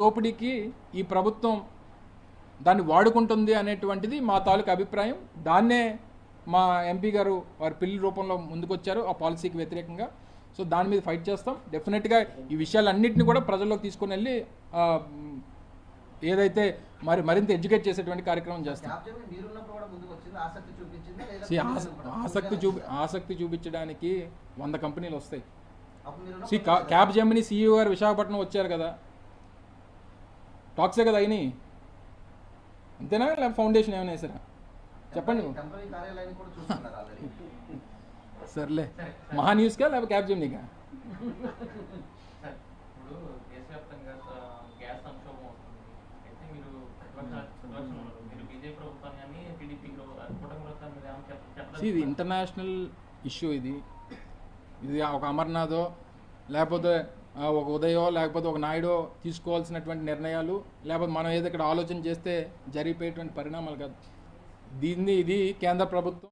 దోపిడీకి ఈ ప్రభుత్వం దాన్ని వాడుకుంటుంది అనేటువంటిది మా తాలూకు అభిప్రాయం. దాన్నే మా ఎంపీ గారు వారి పిల్లి రూపంలో ముందుకొచ్చారు ఆ పాలసీకి వ్యతిరేకంగా. సో దాని మీద ఫైట్ చేస్తాం. డెఫినెట్గా ఈ విషయాలన్నింటినీ కూడా ప్రజల్లోకి తీసుకొని వెళ్ళి ఏదైతే మరింత ఎడ్యుకేట్ చేసేటువంటి కార్యక్రమం చేస్తాం. ఆసక్తి చూపించడానికి 100 కంపెనీలు వస్తాయి. క్యాబ్ జెమిని CEO గారు విశాఖపట్నం వచ్చారు కదా, టాక్సే కదా అయినాయి, అంతేనా? లేకపోతే ఫౌండేషన్ ఏమైనా వేసారా చెప్పండి. సర్లే, మహా న్యూస్కా లేకపోతే క్యాబ్ జెమినికా? ఇది ఇంటర్నేషనల్ ఇష్యూ. ఇది ఒక అమర్నాథో లేకపోతే ఒక ఉదయో లేకపోతే ఒక నాయుడో తీసుకోవాల్సినటువంటి నిర్ణయాలు, లేకపోతే మనం ఏదో ఇక్కడ ఆలోచన చేస్తే జరిగిపోయేటువంటి పరిణామాలు కాదు. ఇది కేంద్ర ప్రభుత్వం